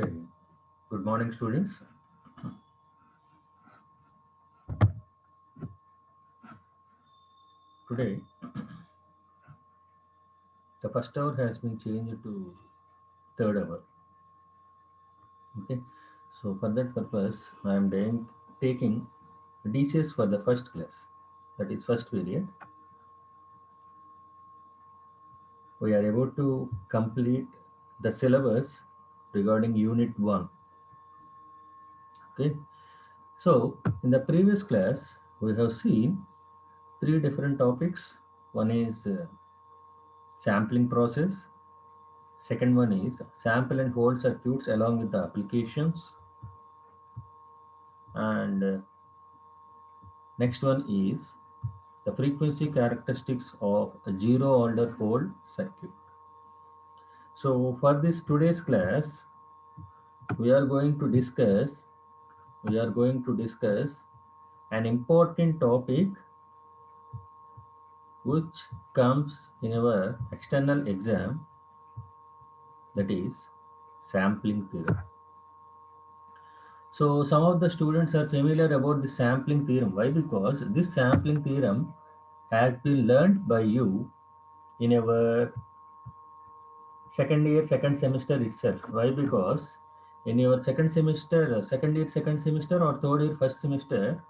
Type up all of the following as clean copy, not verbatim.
Okay, good morning, students. Today, the first hour has been changed to third hour. Okay, so for that purpose, I am taking DCS for the first class, that is first period. We are able to complete the syllabus regarding Unit 1. Okay, so in the previous class, we have seen three different topics. One is sampling process. Second one is sample and hold circuits along with the applications. And next one is the frequency characteristics of a zero order hold circuit. So for this today's class, we are going to discuss we are going to discuss an important topic which comes in our external exam, that is sampling theorem. So some of the students are familiar about the sampling theorem. Why? Because this sampling theorem has been learned by you in our second year, second semester itself. Why? Because in your second semester, second year, second semester, or third year, first semester,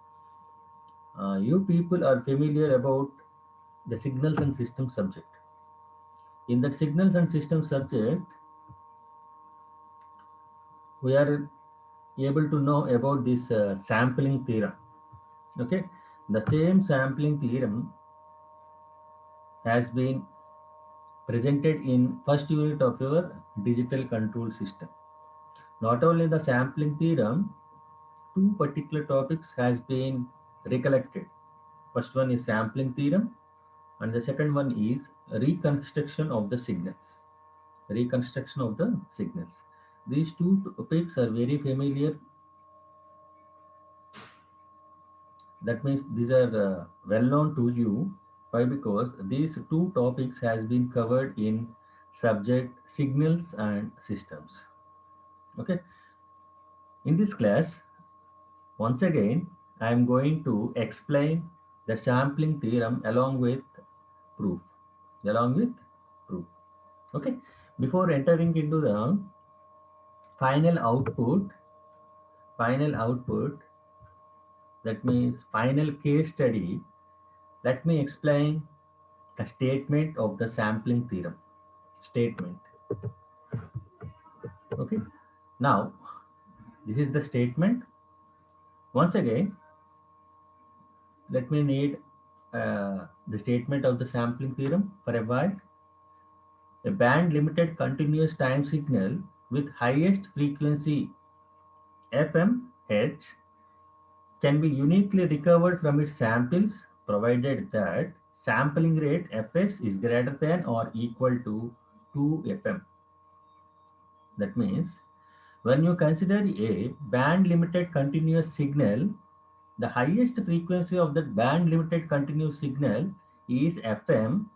you people are familiar about the signals and systems subject. In that signals and systems subject, we are able to know about this sampling theorem. Okay, the same sampling theorem has been presented in first unit of your digital control system. Not only the sampling theorem, two particular topics has been recollected. First one is sampling theorem and the second one is reconstruction of the signals. Reconstruction of the signals. These two topics are very familiar. That means these are well known to you. Why? Because these two topics has been covered in subject signals and systems. Okay. In this class, once again, I am going to explain the sampling theorem along with proof. Along with proof. Okay. Before entering into the final output, final output, that means final case study, let me explain the statement of the sampling theorem. Statement. Okay. Now, this is the statement. Once again, let me read the statement of the sampling theorem for a while. A band limited continuous time signal with highest frequency FM H can be uniquely recovered from its samples provided that sampling rate Fs is greater than or equal to 2 FM. That means when you consider a band limited continuous signal, the highest frequency of that band limited continuous signal is FM.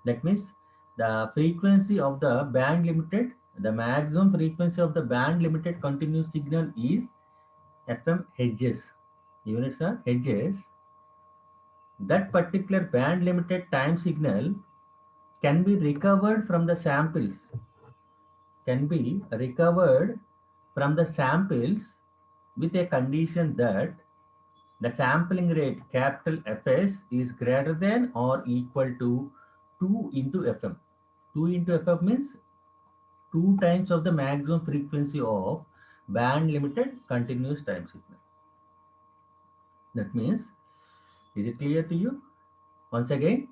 That means the frequency of the band limited, the maximum frequency of the band limited continuous signal is FM hertz. Units are hertz. That particular band limited time signal can be recovered from the samples, can be recovered from the samples with a condition that the sampling rate capital Fs is greater than or equal to 2 into Fm. 2 into Fm means 2 times of the maximum frequency of band limited continuous time signal. That means, is it clear to you? Once again,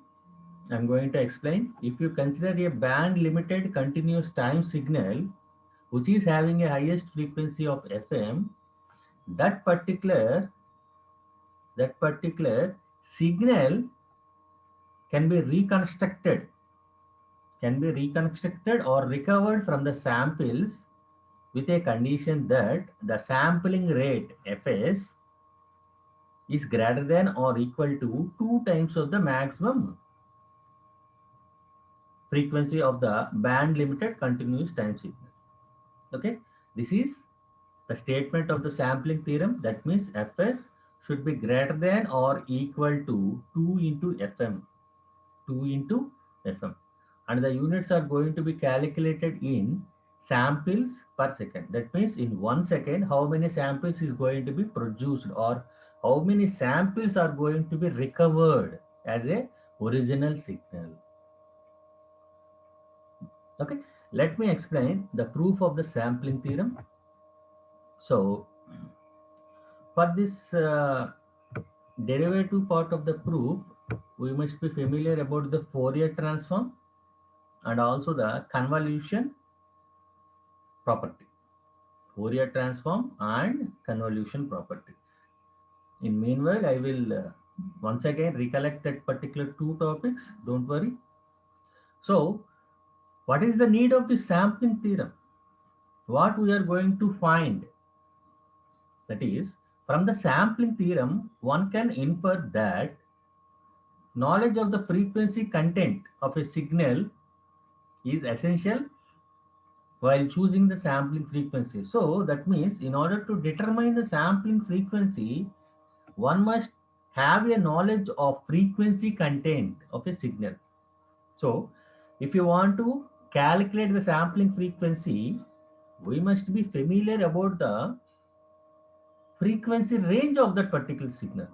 I'm going to explain. If you consider a band limited continuous time signal which is having a highest frequency of FM, that particular signal can be reconstructed or recovered from the samples with a condition that the sampling rate Fs is greater than or equal to 2 times of the maximum frequency of the band limited continuous time signal. Okay. This is the statement of the sampling theorem. That means Fs should be greater than or equal to 2 into Fm. 2 into Fm. And the units are going to be calculated in samples per second. That means in 1 second, how many samples is going to be produced, or how many samples are going to be recovered as a original signal. Okay, let me explain the proof of the sampling theorem. So for this derivative part of the proof, we must be familiar about the Fourier transform and also the convolution property. Fourier transform and convolution property. In meanwhile, I will once again recollect that particular two topics. Don't worry. So, what is the need of the sampling theorem? What we are going to find, that is, from the sampling theorem, one can infer that knowledge of the frequency content of a signal is essential while choosing the sampling frequency. So that means in order to determine the sampling frequency, one must have a knowledge of frequency content of a signal. So if you want to calculate the sampling frequency, we must be familiar about the frequency range of that particular signal.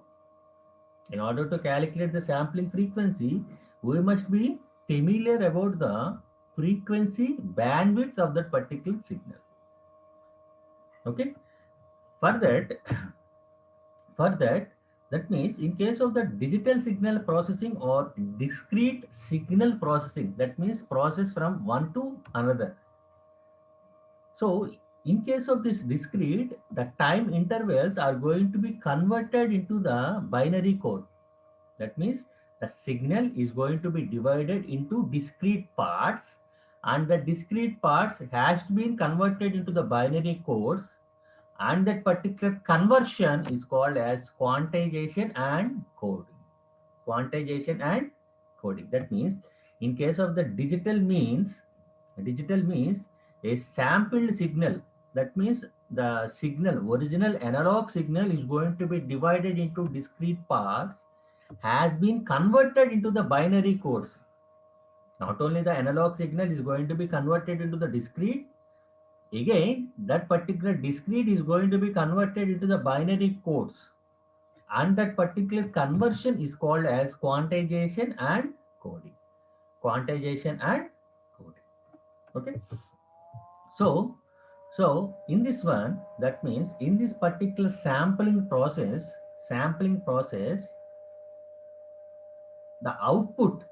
In order to calculate the sampling frequency, we must be familiar about the frequency bandwidth of that particular signal. Okay. For that, for that, that means in case of the digital signal processing or discrete signal processing, that means process from one to another. So in case of this discrete, the time intervals are going to be converted into the binary code. That means the signal is going to be divided into discrete parts, and the discrete parts has been converted into the binary codes, and that particular conversion is called as quantization and coding. Quantization and coding. That means in case of the digital means a sampled signal. That means the signal, original analog signal is going to be divided into discrete parts, has been converted into the binary codes. Not only the analog signal is going to be converted into the discrete, again that particular discrete is going to be converted into the binary codes, and that particular conversion is called as quantization and coding. Quantization and coding. Okay. So in this one, that means in this particular sampling process, the output,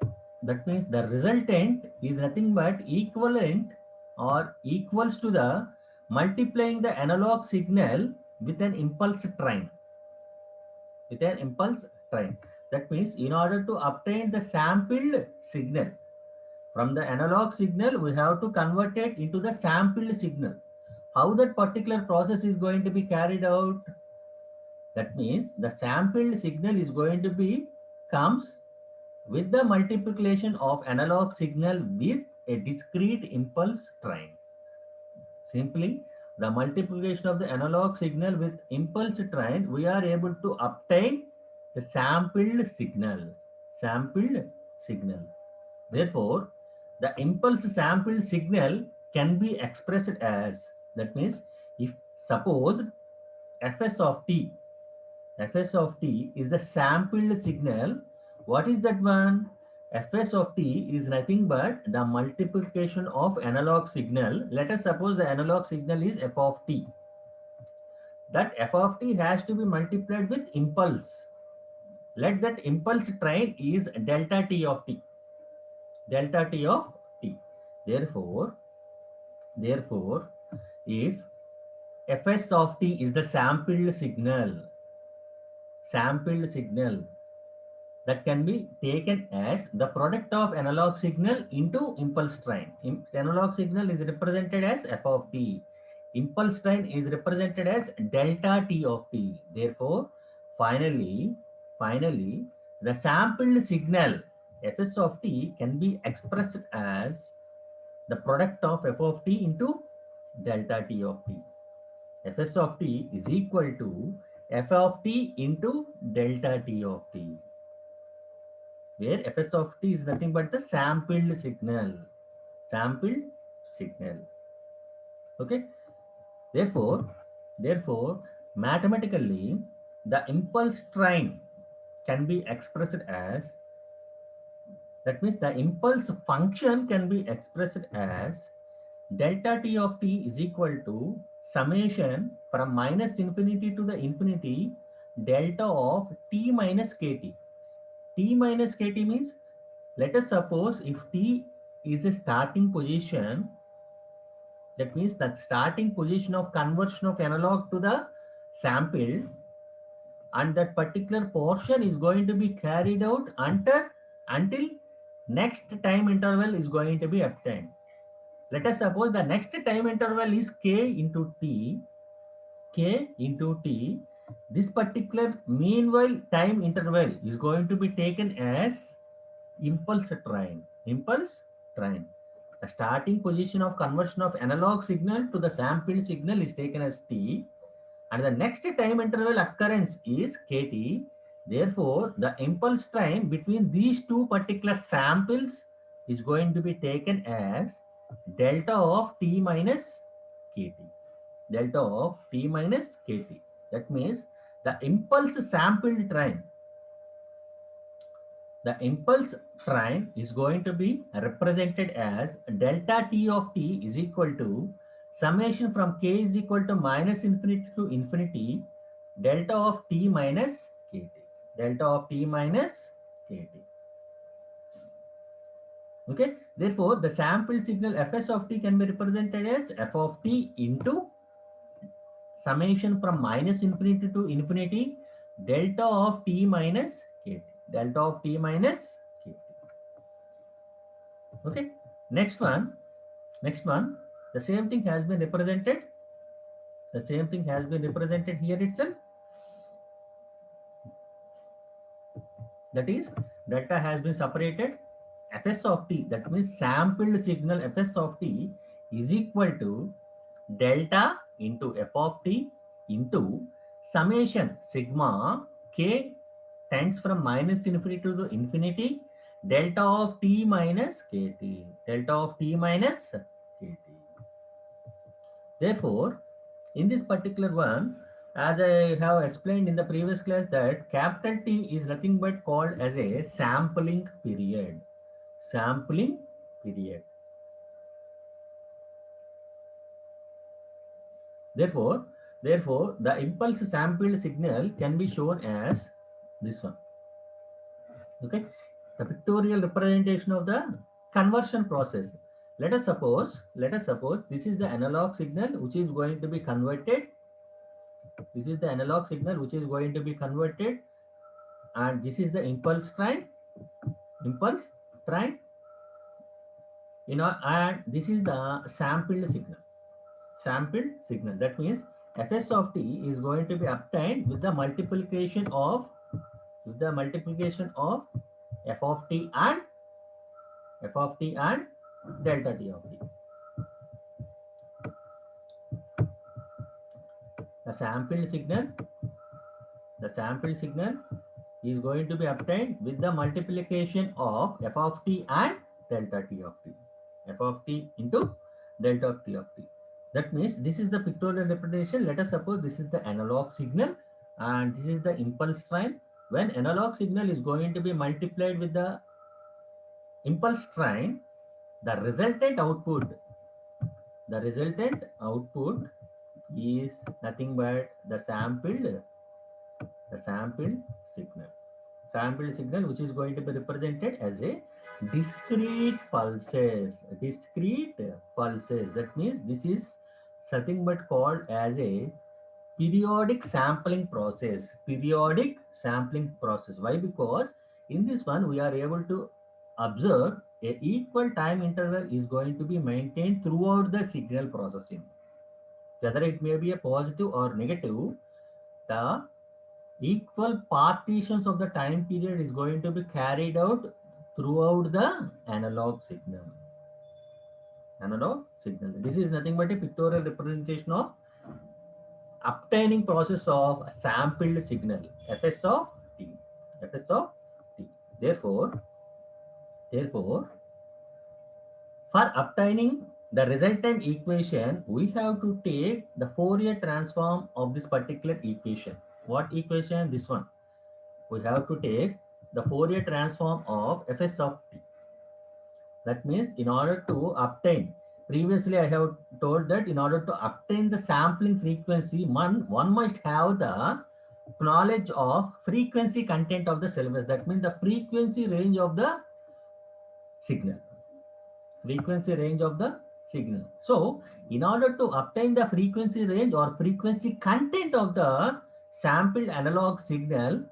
that means the resultant, is nothing but equivalent or equals to the multiplying the analog signal with an impulse train. With an impulse train. That means in order to obtain the sampled signal, from the analog signal, we have to convert it into the sampled signal. How that particular process is going to be carried out? That means the sampled signal is going to be comes with the multiplication of analog signal with a discrete impulse train. Simply, the multiplication of the analog signal with impulse train, we are able to obtain the sampled signal. Sampled signal. Therefore, the impulse sampled signal can be expressed as, that means if suppose Fs of t, Fs of t is the sampled signal, what is that one? Fs of t is nothing but the multiplication of analog signal. Let us suppose the analog signal is f of t. That f of t has to be multiplied with impulse. Let that impulse train is delta t of t. Delta t of t. Therefore, if Fs of t is the sampled signal that can be taken as the product of analog signal into impulse train. Analog signal is represented as f of t. Impulse train is represented as delta t of t. Therefore, finally, the sampled signal Fs of t can be expressed as the product of f of t into delta t of t. Fs of t is equal to f of t into delta t of t, where Fs of t is nothing but the sampled signal. Sampled signal. Okay. Therefore, mathematically, the impulse train can be expressed as, that means the impulse function can be expressed as delta t of t is equal to summation from minus infinity to the infinity delta of t minus kt. T minus kt means, let us suppose if t is a starting position, that means that starting position of conversion of analog to the sample, and that particular portion is going to be carried out until next time interval is going to be obtained. Let us suppose the next time interval is k into t. This particular meanwhile time interval is going to be taken as impulse train. Impulse train. The starting position of conversion of analog signal to the sampled signal is taken as t, and the next time interval occurrence is kt. Therefore, the impulse time between these two particular samples is going to be taken as delta of t minus kt. Delta of t minus kt. That means the impulse train is going to be represented as delta t of t is equal to summation from k is equal to minus infinity to infinity delta of t minus kt. Delta of t minus kt. Okay. Therefore, the sample signal fs of t can be represented as f of t into summation from minus infinity to infinity delta of t minus kt. Delta of t minus kt. Okay. Next one. The same thing has been represented. The same thing has been represented here itself. That is, delta has been separated. Fs of t, that means sampled signal fs of t is equal to delta into f of t into summation sigma k tends from minus infinity to the infinity delta of t minus kt. Delta of t minus kt. Therefore, in this particular one, as I have explained in the previous class, that capital T is nothing but called as a sampling period. Sampling period. Therefore, the impulse sampled signal can be shown as this one. Okay, the pictorial representation of the conversion process. Let us suppose this is the analog signal which is going to be converted. This is the analog signal which is going to be converted, and this is the impulse train, and this is the sampled signal. That means fs of t is going to be obtained with the multiplication of f of t and delta t of t. The sampled signal is going to be obtained with the multiplication of f of t and delta t of t. F of t into delta of t of t. That means this is the pictorial representation. Let us suppose this is the analog signal and this is the impulse train. When analog signal is going to be multiplied with the impulse train, the resultant output is nothing but the sampled signal. Sampled signal which is going to be represented as a discrete pulses. That means this is something but called as a periodic sampling process. Why? Because in this one we are able to observe a equal time interval is going to be maintained throughout the signal processing. Whether it may be a positive or negative, the equal partitions of the time period is going to be carried out throughout the analog signal. analog signal. This is nothing but a pictorial representation of obtaining process of a sampled signal, fs of t, fs of t. Therefore, for obtaining the resultant equation, we have to take the Fourier transform of this particular equation. What equation? This one. We have to take the Fourier transform of fs of t. That means in order to obtain, previously I have told that in order to obtain the sampling frequency, one must have the knowledge of frequency content of the syllabus. That means the frequency range of the signal. Frequency range of the signal. So in order to obtain the frequency range or frequency content of the sampled analog signal,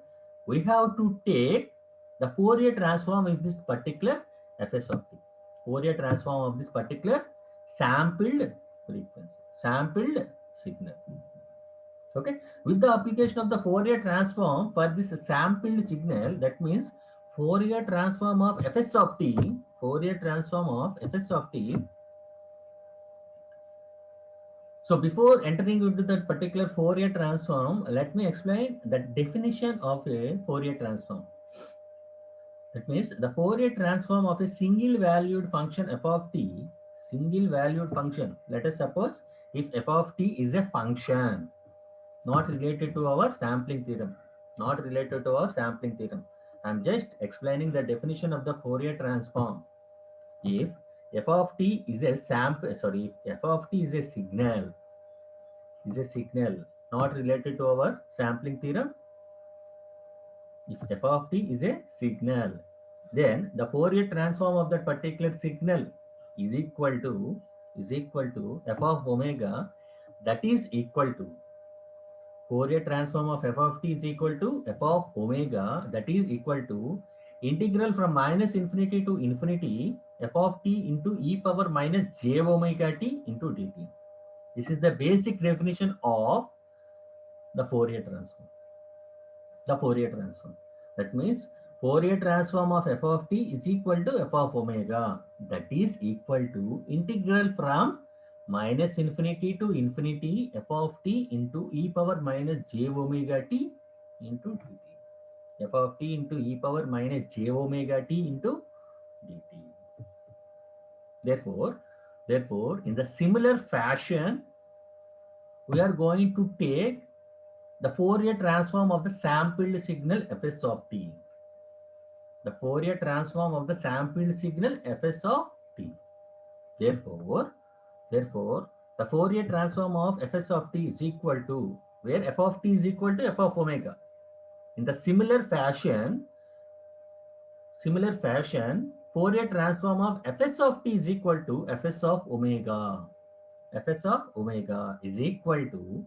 we have to take the Fourier transform of this particular fs of t. Fourier transform of this particular sampled frequency, sampled signal. Okay, with the application of the Fourier transform for this sampled signal, that means Fourier transform of fs of t, Fourier transform of fs of t. So before entering into that particular Fourier transform, let me explain the definition of a Fourier transform. That means the Fourier transform of a single valued function f of t, single valued function. Let us suppose if f of t is a function not related to our sampling theorem, not related to our sampling theorem. I'm just explaining the definition of the Fourier transform. If f of t is a sample, sorry, if f of t is a signal not related to our sampling theorem, if f of t is a signal, then the Fourier transform of that particular signal is equal to f of omega, that is equal to Fourier transform of f of t is equal to f of omega, that is equal to integral from minus infinity to infinity f of t into e power minus j omega t into dt. This is the basic definition of the Fourier transform. The Fourier transform. That means Fourier transform of f of t is equal to f of omega, that is equal to integral from minus infinity to infinity f of t into e power minus j omega t into dt. F of t into e power minus j omega t into dt. Therefore, in the similar fashion, we are going to take the Fourier transform of the sampled signal fs of t. The Fourier transform of the sampled signal fs of t. Therefore, the Fourier transform of fs of t is equal to, where f of t is equal to f of omega. In the similar fashion, Fourier transform of fs of t is equal to fs of omega. Fs of omega is equal to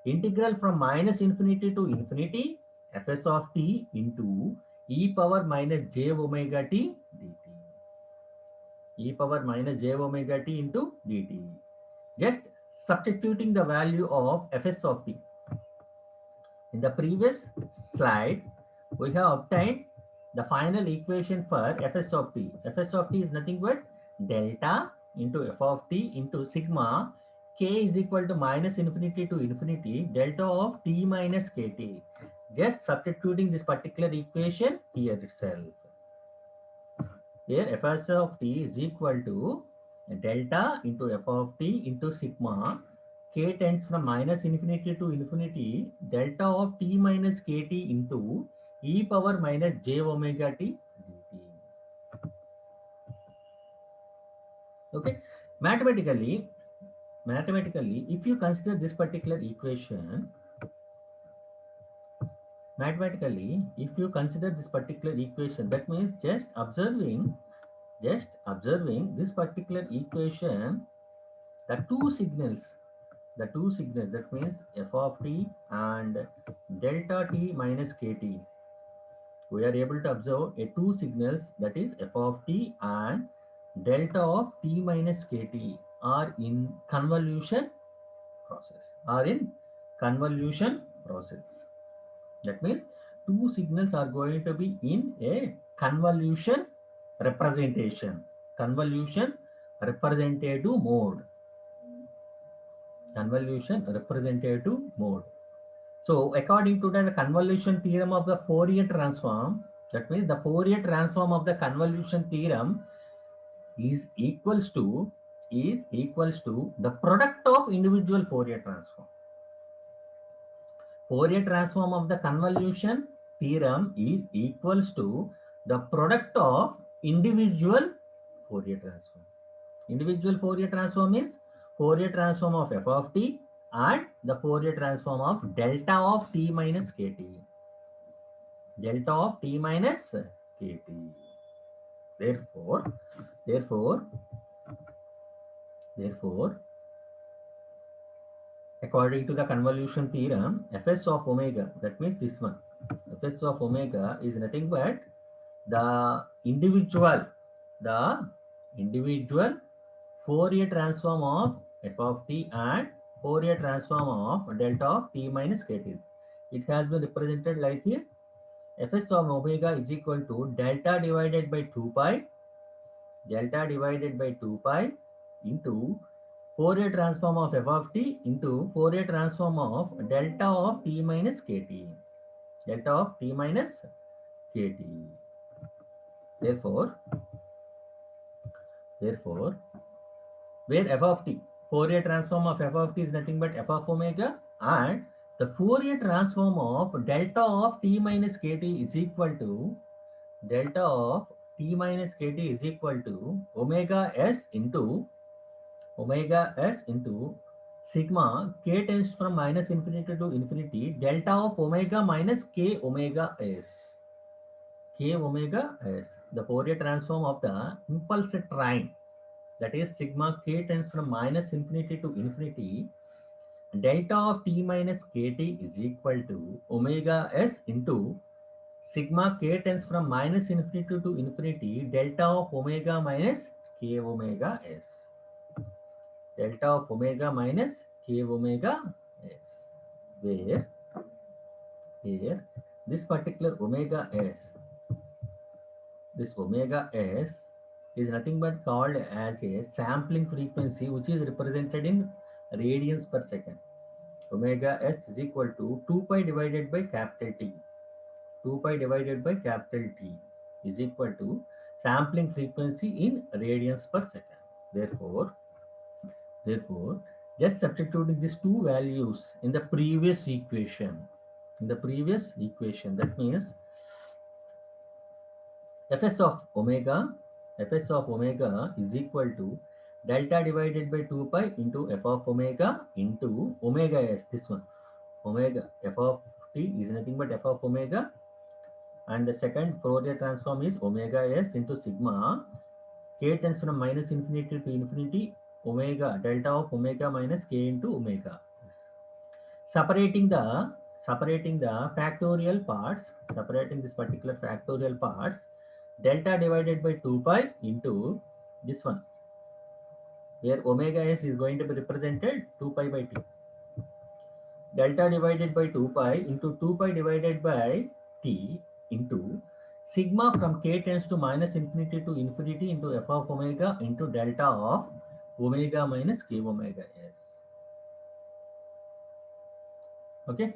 integral from minus infinity to infinity fs of t into e power minus j omega t dt. E power minus j omega t into dt. Just substituting the value of fs of t. In the previous slide, we have obtained the final equation for fs of t. Fs of t is nothing but delta into f of t into sigma k is equal to minus infinity to infinity delta of t minus kt. Just substituting this particular equation here itself. Here fs of t is equal to delta into f of t into sigma k tends from minus infinity to infinity delta of t minus kt into e power minus j omega t dt. Okay, mathematically, if you consider this particular equation, that means just observing this particular equation, the two signals, that means f of t and delta t minus kt. We are able to observe two signals, that is f of t and delta of t minus kt are in convolution process. That means two signals are going to be in a convolution representation. representative mode. Convolution representative mode. So according to the convolution theorem of the Fourier transform, that means the Fourier transform of the convolution theorem is equals to the product of individual Fourier transform. Fourier transform of the convolution theorem is equals to the product of individual Fourier transform. Individual Fourier transform is Fourier transform of f of t and the Fourier transform of delta of t minus kt. Delta of t minus kt. Therefore, therefore, therefore, according to the convolution theorem, fs of omega, that means this one, fs of omega is nothing but the individual, the individual Fourier transform of f of t and Fourier transform of delta of t minus kt. It has been represented like here. Fs of omega is equal to delta divided by 2 pi, delta divided by 2 pi into Fourier transform of f of t into Fourier transform of delta of t minus kt. Delta of t minus kt. Therefore, where f of t, Fourier transform of f of t is nothing but f of omega, and the Fourier transform of delta of t minus kt is equal to delta of t minus kt is equal to omega s into sigma k tends from minus infinity to infinity delta of omega minus k omega s. K omega s, the Fourier transform of the impulse train, that is sigma k tends from minus infinity to infinity, delta of t minus kt is equal to omega s into sigma k tends from minus infinity to infinity, delta of omega minus k omega s. Delta of omega minus k omega s. Where here this particular omega s, this omega s is nothing but called as a sampling frequency, which is represented in radians per second. Omega s is equal to 2 pi divided by capital T. 2 pi divided by capital T is equal to sampling frequency in radians per second. Therefore, just substituting these two values in the previous equation. That means fs of omega is equal to delta divided by 2 pi into f of omega into omega s. This one, omega f of t is nothing but f of omega, and the second Fourier transform is omega s into sigma k tends from minus infinity to infinity omega delta of omega minus k into omega. Separating the factorial parts, separating this particular factorial parts, delta divided by 2 pi into this one, where omega s is going to be represented 2 pi by t. Delta divided by 2 pi into 2 pi divided by t into sigma from k tends to minus infinity to infinity into f of omega into delta of omega minus k omega s. Okay.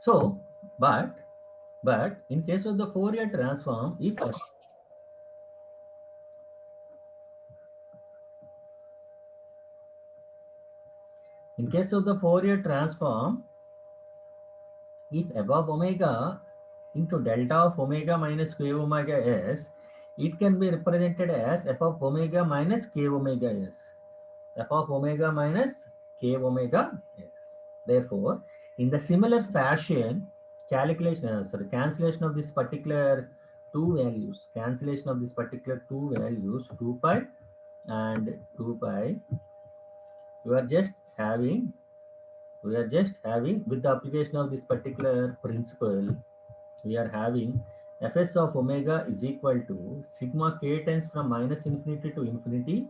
So, but in case of the Fourier transform, if in case of the Fourier transform, if above omega into delta of omega minus k omega s, it can be represented as f of omega minus k omega s. F of omega minus k omega s. Therefore, in the similar fashion, cancellation of this particular two values, 2 pi and 2 pi, we are just having with the application of this particular principle, we are having fs of omega is equal to sigma k tends from minus infinity to infinity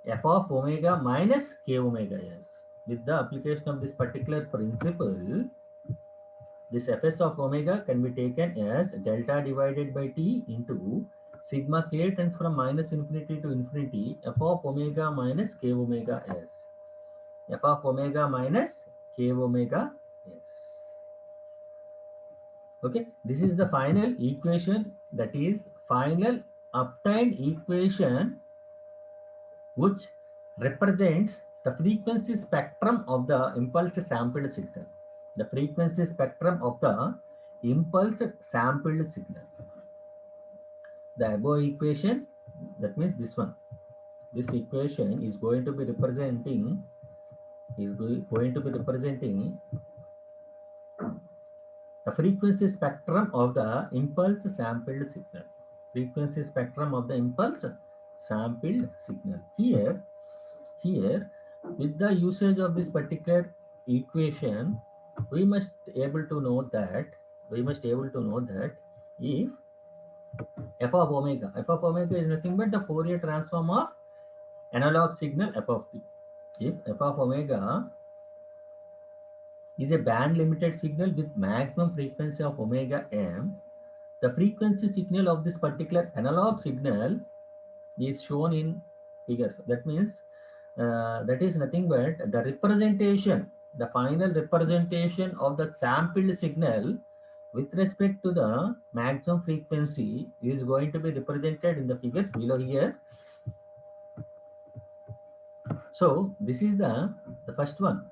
f of omega minus k omega s. With the application of this particular principle, this fs of omega can be taken as delta divided by t into sigma k tends from minus infinity to infinity, f of omega minus k omega s. F of omega minus k omega s. Okay, this is the final equation, that is final obtained equation which represents the frequency spectrum of the impulse sampled signal. The frequency spectrum of the impulse sampled signal. The above equation, that means this one. This equation is going to be representing the frequency spectrum of the impulse sampled signal. Frequency spectrum of the impulse sampled signal. Here, with the usage of this particular equation, we must able to know that if f of omega is nothing but the Fourier transform of analog signal f of t. If f of omega is a band limited signal with maximum frequency of omega m, the frequency signal of this particular analog signal is shown in figures. That means that is nothing but the representation, the final representation of the sampled signal with respect to the maximum frequency is going to be represented in the figures below here. So this is the first one.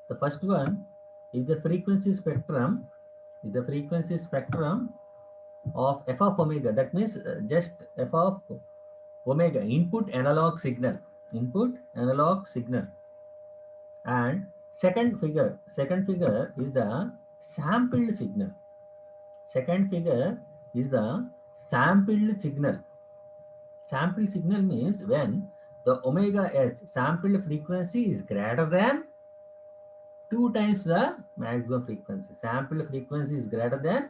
The first one is the frequency spectrum, of f of omega. That means just f of omega, input analog signal. And second figure is the sampled signal. Second figure is the sampled signal. Sampled signal means when the omega s sampled frequency is greater than 2 times the maximum frequency. Sampled frequency is greater than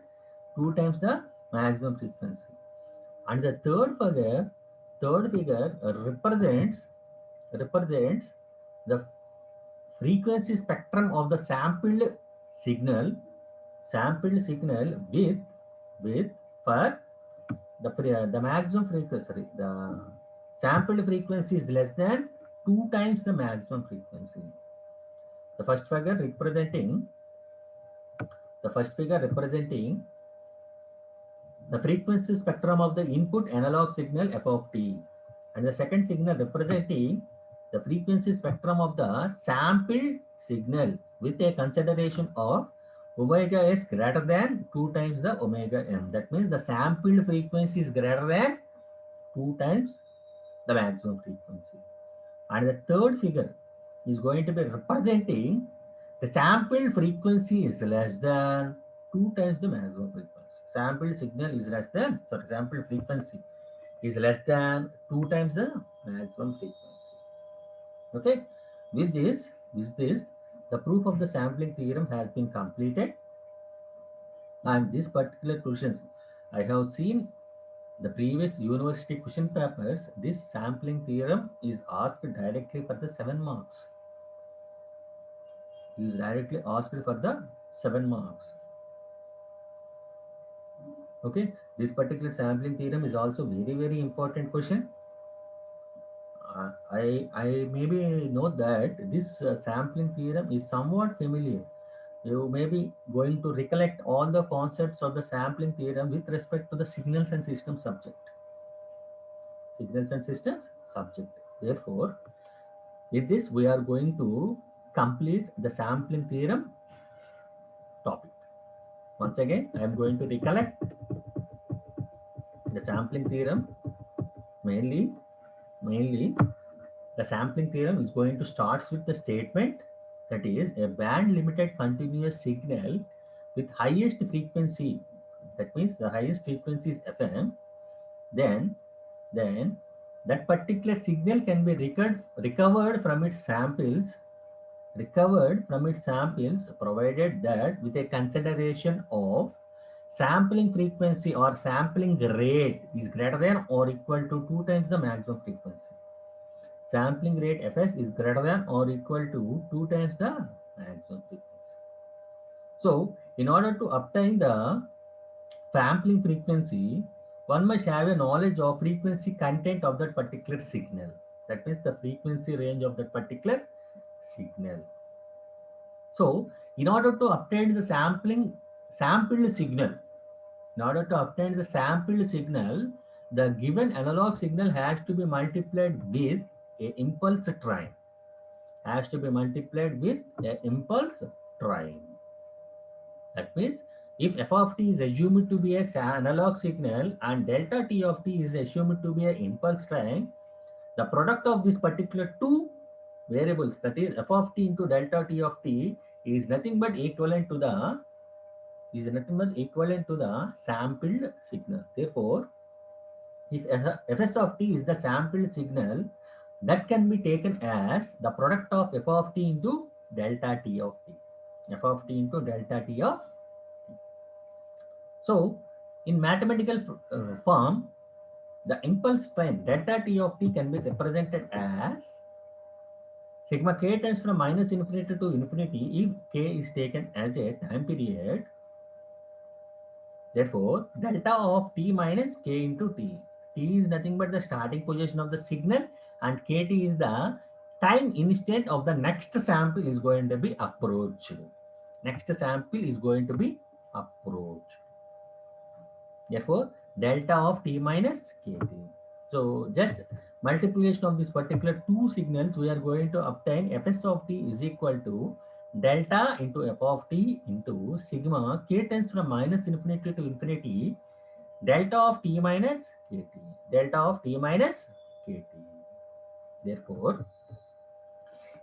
2 times the maximum frequency. And the third figure represents the frequency spectrum of the signal with for the maximum frequency. Sorry, the sampled frequency is less than 2 times the maximum frequency. The first figure representing the frequency spectrum of the input analog signal f of t, and the second signal representing the frequency spectrum of the sampled signal with a consideration of omega s greater than 2 times the omega m. That means the sampled frequency is greater than 2 times the maximum frequency. And the third figure is going to be representing the sampled frequency is less than 2 times the maximum frequency. Sampled signal is less than, sorry, sampled frequency is less than 2 times the maximum frequency. Okay, with this, the proof of the sampling theorem has been completed. And this particular questions, I have seen the previous university question papers. This sampling theorem is asked directly for the 7 marks. It is directly asked for the 7 marks. Okay, this particular sampling theorem is also very important question. I maybe know that this sampling theorem is somewhat familiar. You may be going to recollect all the concepts of the sampling theorem with respect to the signals and systems subject. Therefore, with this we are going to complete the sampling theorem topic. Once again, I am going to recollect the sampling theorem. Mainly, the sampling theorem is going to start with the statement that is a band limited continuous signal with highest frequency. That means the highest frequency is FM. Then that particular signal can be recovered from its samples provided that with a consideration of sampling frequency or sampling rate is greater than or equal to 2 times the maximum frequency. Sampling rate fs is greater than or equal to 2 times the maximum frequency. So in order to obtain the sampling frequency, one must have a knowledge of frequency content of that particular signal. That means the frequency range of that particular signal. So, in order to obtain the sampled signal, in order to obtain the sampled signal, the given analog signal has to be multiplied with a impulse train. Has to be multiplied with a impulse train. That means if f of t is assumed to be a analog signal and delta t of t is assumed to be an impulse train, the product of this particular two variables, that is f of t into delta t of t, is nothing but equivalent to the sampled signal. Therefore, if fs of t is the sampled signal, that can be taken as the product of f of t into delta t of t. F of t into delta t of t. So, in mathematical form, the impulse time delta t of t can be represented as sigma k tends from minus infinity to infinity if k is taken as a time period. Therefore, delta of t minus k into t. T is nothing but the starting position of the signal and kt is the time instant of the next sample is going to be approached. Next sample is going to be approached. Therefore, delta of t minus kt. So, just multiplication of this particular two signals, we are going to obtain fs of t is equal to delta into f of t into sigma k tends from minus infinity to infinity delta of t minus kt. Delta of t minus kt. Therefore,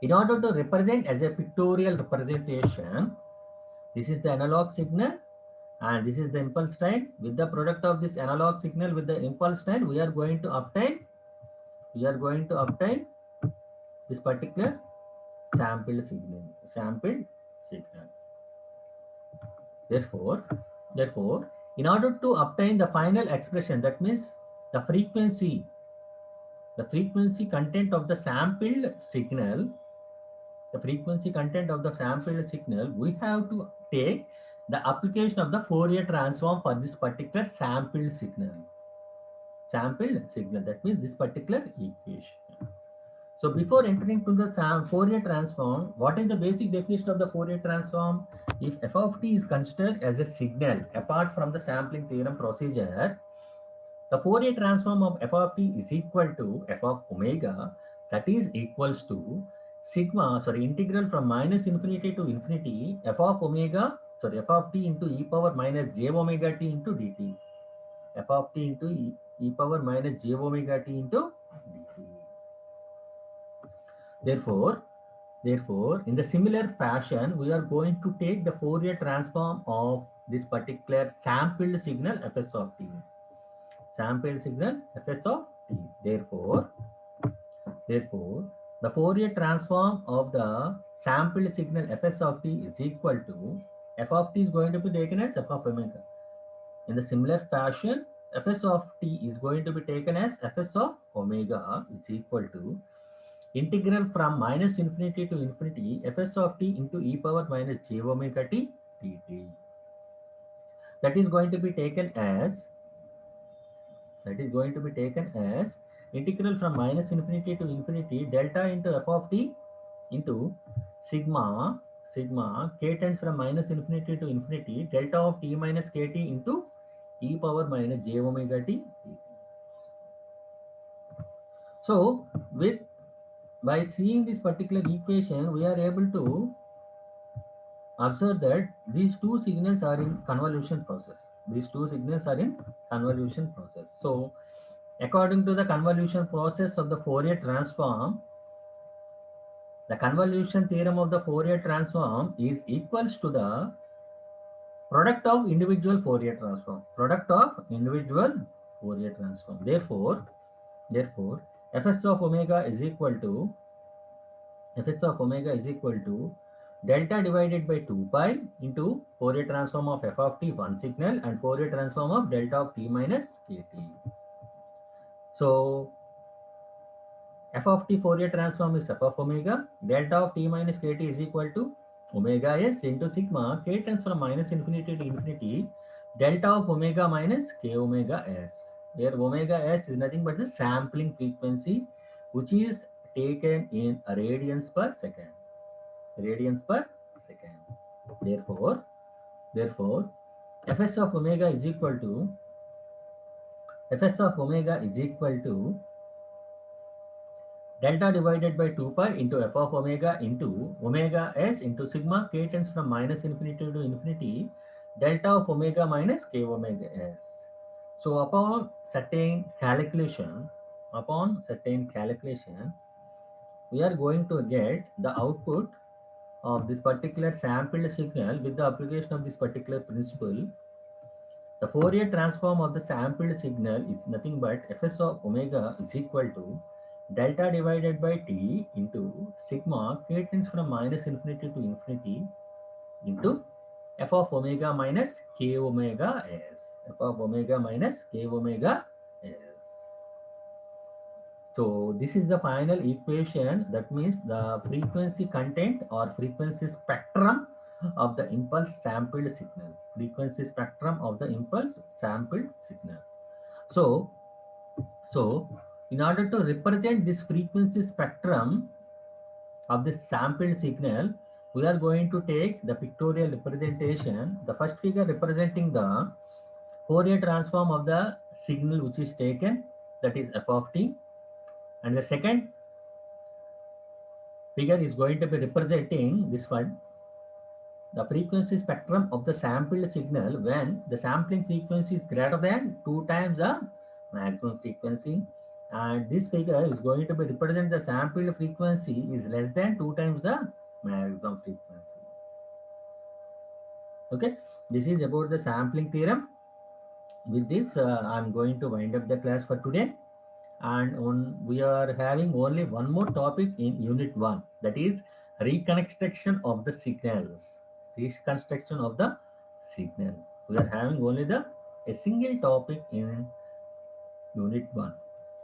in order to represent as a pictorial representation, this is the analog signal and this is the impulse train. With the product of this analog signal with the impulse train, we are going to obtain this particular sampled signal. Therefore, in order to obtain the final expression, that means the frequency content of the sampled signal, we have to take the application of the Fourier transform for this particular sampled signal. That means this particular equation. So before entering to the Fourier transform, what is the basic definition of the Fourier transform? If f of t is considered as a signal apart from the sampling theorem procedure, the Fourier transform of f of t is equal to f of omega, that is equals to integral from minus infinity to infinity f of t into e power minus j omega t into dt. F of t into e power minus j omega t into dt. Therefore, in the similar fashion, we are going to take the Fourier transform of this particular sampled signal fs of t. Sampled signal fs of t. Therefore, the Fourier transform of the sampled signal fs of t is equal to f of t is going to be taken as f of omega. In the similar fashion, fs of t is going to be taken as fs of omega is equal to integral from minus infinity to infinity fs of t into e power minus j omega t dt. That is going to be taken as integral from minus infinity to infinity delta into f of t into sigma k tends from minus infinity to infinity delta of t minus kt into e power minus j omega t dt. So by seeing this particular equation, we are able to observe that these two signals are in convolution process. So, according to the convolution process of the Fourier transform, the convolution theorem of the Fourier transform is equals to the product of individual Fourier transform. Therefore, fs of omega is equal to delta divided by 2 pi into Fourier transform of f of t one signal and Fourier transform of delta of t minus kt. So f of t Fourier transform is f of omega, delta of t minus kt is equal to omega s into sigma k tends from minus infinity to infinity delta of omega minus k omega s. where omega s is nothing but the sampling frequency, which is taken in radians per second. Radians per second. Therefore, therefore, fs of omega is equal to fs of omega is equal to delta divided by 2 pi into f of omega into omega s into sigma k tends from minus infinity to infinity delta of omega minus k omega s. So upon certain calculation, we are going to get the output of this particular sampled signal with the application of this particular principle. The Fourier transform of the sampled signal is nothing but fs of omega is equal to delta divided by t into sigma k tends from minus infinity to infinity into f of omega minus k omega s. F of omega minus k omega s. So this is the final equation. That means the frequency content or frequency spectrum of the impulse sampled signal. Frequency spectrum of the impulse sampled signal. So, so in order to represent this frequency spectrum of this sampled signal, we are going to take the pictorial representation. The first figure representing the Fourier transform of the signal which is taken, that is f of t, and the second figure is going to be representing this one, the frequency spectrum of the sampled signal when the sampling frequency is greater than 2 times the maximum frequency, and this figure is going to be represent the sampled frequency is less than 2 times the maximum frequency. Okay, this is about the sampling theorem. With this, I'm going to wind up the class for today. And we are having only one more topic in unit 1, that is reconstruction of the signals. Reconstruction of the signal. We are having only a single topic in unit 1.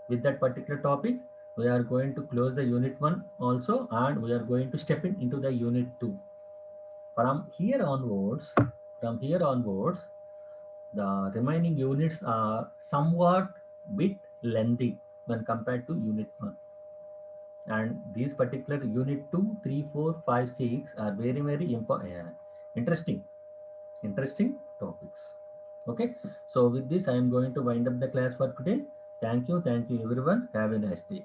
With that particular topic, we are going to close the unit 1 also, and we are going to step into the unit 2. From here onwards, the remaining units are somewhat bit lengthy when compared to unit 1, and these particular unit 2, 3, 4, 5, 6 are very interesting topics. Okay, so with this I am going to wind up the class for today. Thank you everyone, have a nice day.